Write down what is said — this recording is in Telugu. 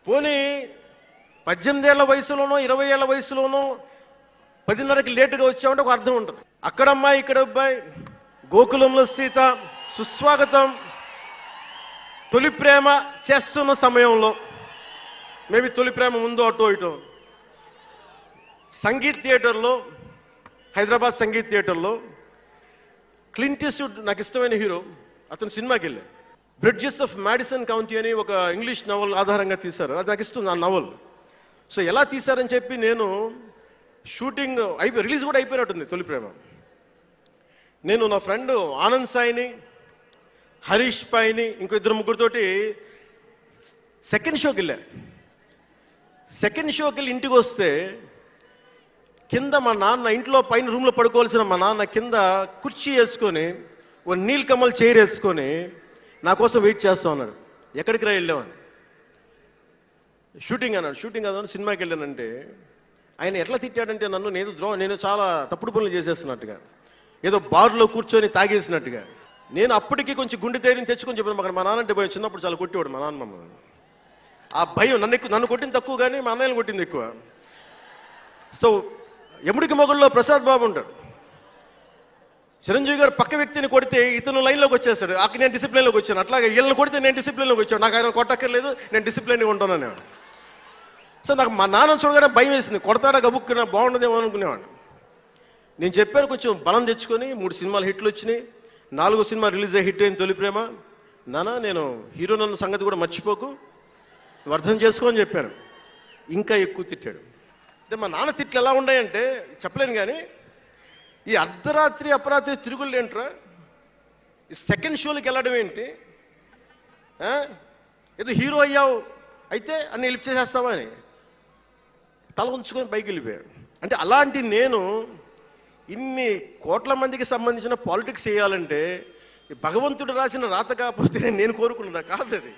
పోనీ 18 ఏళ్ల వయసులోనో 20 ఏళ్ల వయసులోనో 10:30కి లేటుగా వచ్చామంటే ఒక అర్థం ఉంటుంది. అక్కడ అమ్మాయి ఇక్కడ అబ్బాయి, గోకులంలో సీత, సుస్వాగతం, తొలి ప్రేమ చేస్తున్న సమయంలో, మేబీ తొలి ప్రేమ ముందు అటో ఇటో, సంగీత్ థియేటర్లో, హైదరాబాద్ సంగీత్ థియేటర్లో క్లింట్ ఈస్ట్వుడ్ నాకు ఇష్టమైన హీరో, అతను సినిమాకి వెళ్ళా. బ్రిడ్జెస్ ఆఫ్ మాడిసన్ కౌంటీ అని ఒక ఇంగ్లీష్ నవల్ ఆధారంగా తీశారు. అది నాకు ఇస్తుంది ఆ నవల్. సో ఎలా తీశారని చెప్పి నేను షూటింగ్ రిలీజ్ కూడా అయిపోయినట్టుంది తొలి ప్రేమ. నేను నా ఫ్రెండ్ ఆనంద్ సాయిని, హరీష్ పాయిని, ఇంకో 2-3తోటి సెకండ్ షోకి వెళ్ళా. సెకండ్ షోకి వెళ్ళి ఇంటికి వస్తే కింద మా నాన్న, ఇంట్లో పైన రూమ్లో పడుకోవాల్సిన మా నాన్న కింద కుర్చీ వేసుకొని ఓ నీల్ కమల్ చైర్ వేసుకొని నా కోసం వెయిట్ చేస్తా ఉన్నాడు. ఎక్కడికి రా వెళ్ళామని. షూటింగ్ అన్నాడు. షూటింగ్ అన్నాడు, సినిమాకి వెళ్ళానంటే ఆయన ఎట్లా తిట్టాడంటే నన్ను నేను చాలా తప్పుడు పనులు చేసేస్తున్నట్టుగా, ఏదో బార్లో కూర్చొని తాగేసినట్టుగా. నేను అప్పటికి కొంచెం గుండె ధైర్యం తెచ్చుకొని చెప్పాను. అక్కడ మా నాన్న అంటే భయం, చిన్నప్పుడు చాలా కొట్టేవాడు మా నాన్న మమ్మల్ని. ఆ భయం నన్ను కొట్టింది తక్కువ కానీ మా అన్నయ్యని కొట్టింది ఎక్కువ. సో ఎముడికి మొగుల్లో ప్రసాద్ బాబు ఉంటాడు. చిరంజీవి గారు పక్క వ్యక్తిని కొడితే ఇతను లైన్లోకి వచ్చేస్తాడు. అక్కడ నేను డిసిప్లిన్లోకి వచ్చాను. అట్లాగే వీళ్ళని కొడితే నేను డిసిప్లిన్లోకి వచ్చాను. నాకు ఆయన కొట్టక్కర్లేదు, నేను డిసిప్లిన్గా ఉంటాను. సో నాకు మా నాన్న చూడగానే భయం వేసింది. కొడతాడా గబుక్కున బాగుండదేమో అనుకునేవాడు. నేను చెప్పాను కొంచెం బలం తెచ్చుకొని. 3 సినిమాలు హిట్లు వచ్చినాయి, 4వ సినిమా రిలీజ్ అయ్యి హిట్ అయింది తొలి ప్రేమ. నాన్న నేను హీరో నన్న సంగతి కూడా మర్చిపోకు, నువ్వు అర్థం చేసుకో అని చెప్పాను. ఇంకా ఎక్కువ తిట్టాడు. అంటే మా నాన్న తిట్లు ఎలా ఉన్నాయంటే చెప్పలేను. కానీ ఈ అర్ధరాత్రి అపరాత్రి తిరుగులు ఏంట్రా, ఈ సెకండ్ షోలకి వెళ్ళడం ఏంటి, ఏదో హీరో అయ్యావు అయితే అన్ని లిఫ్ట్ చేసేస్తావా అని తల ఉంచుకొని పైకి వెళ్ళిపోయాడు. అంటే అలాంటి నేను ఇన్ని కోట్ల మందికి సంబంధించిన పాలిటిక్స్ చేయాలంటే భగవంతుడు రాసిన రాత కాకపోతే నేను కోరుకున్నదా కాదు అది.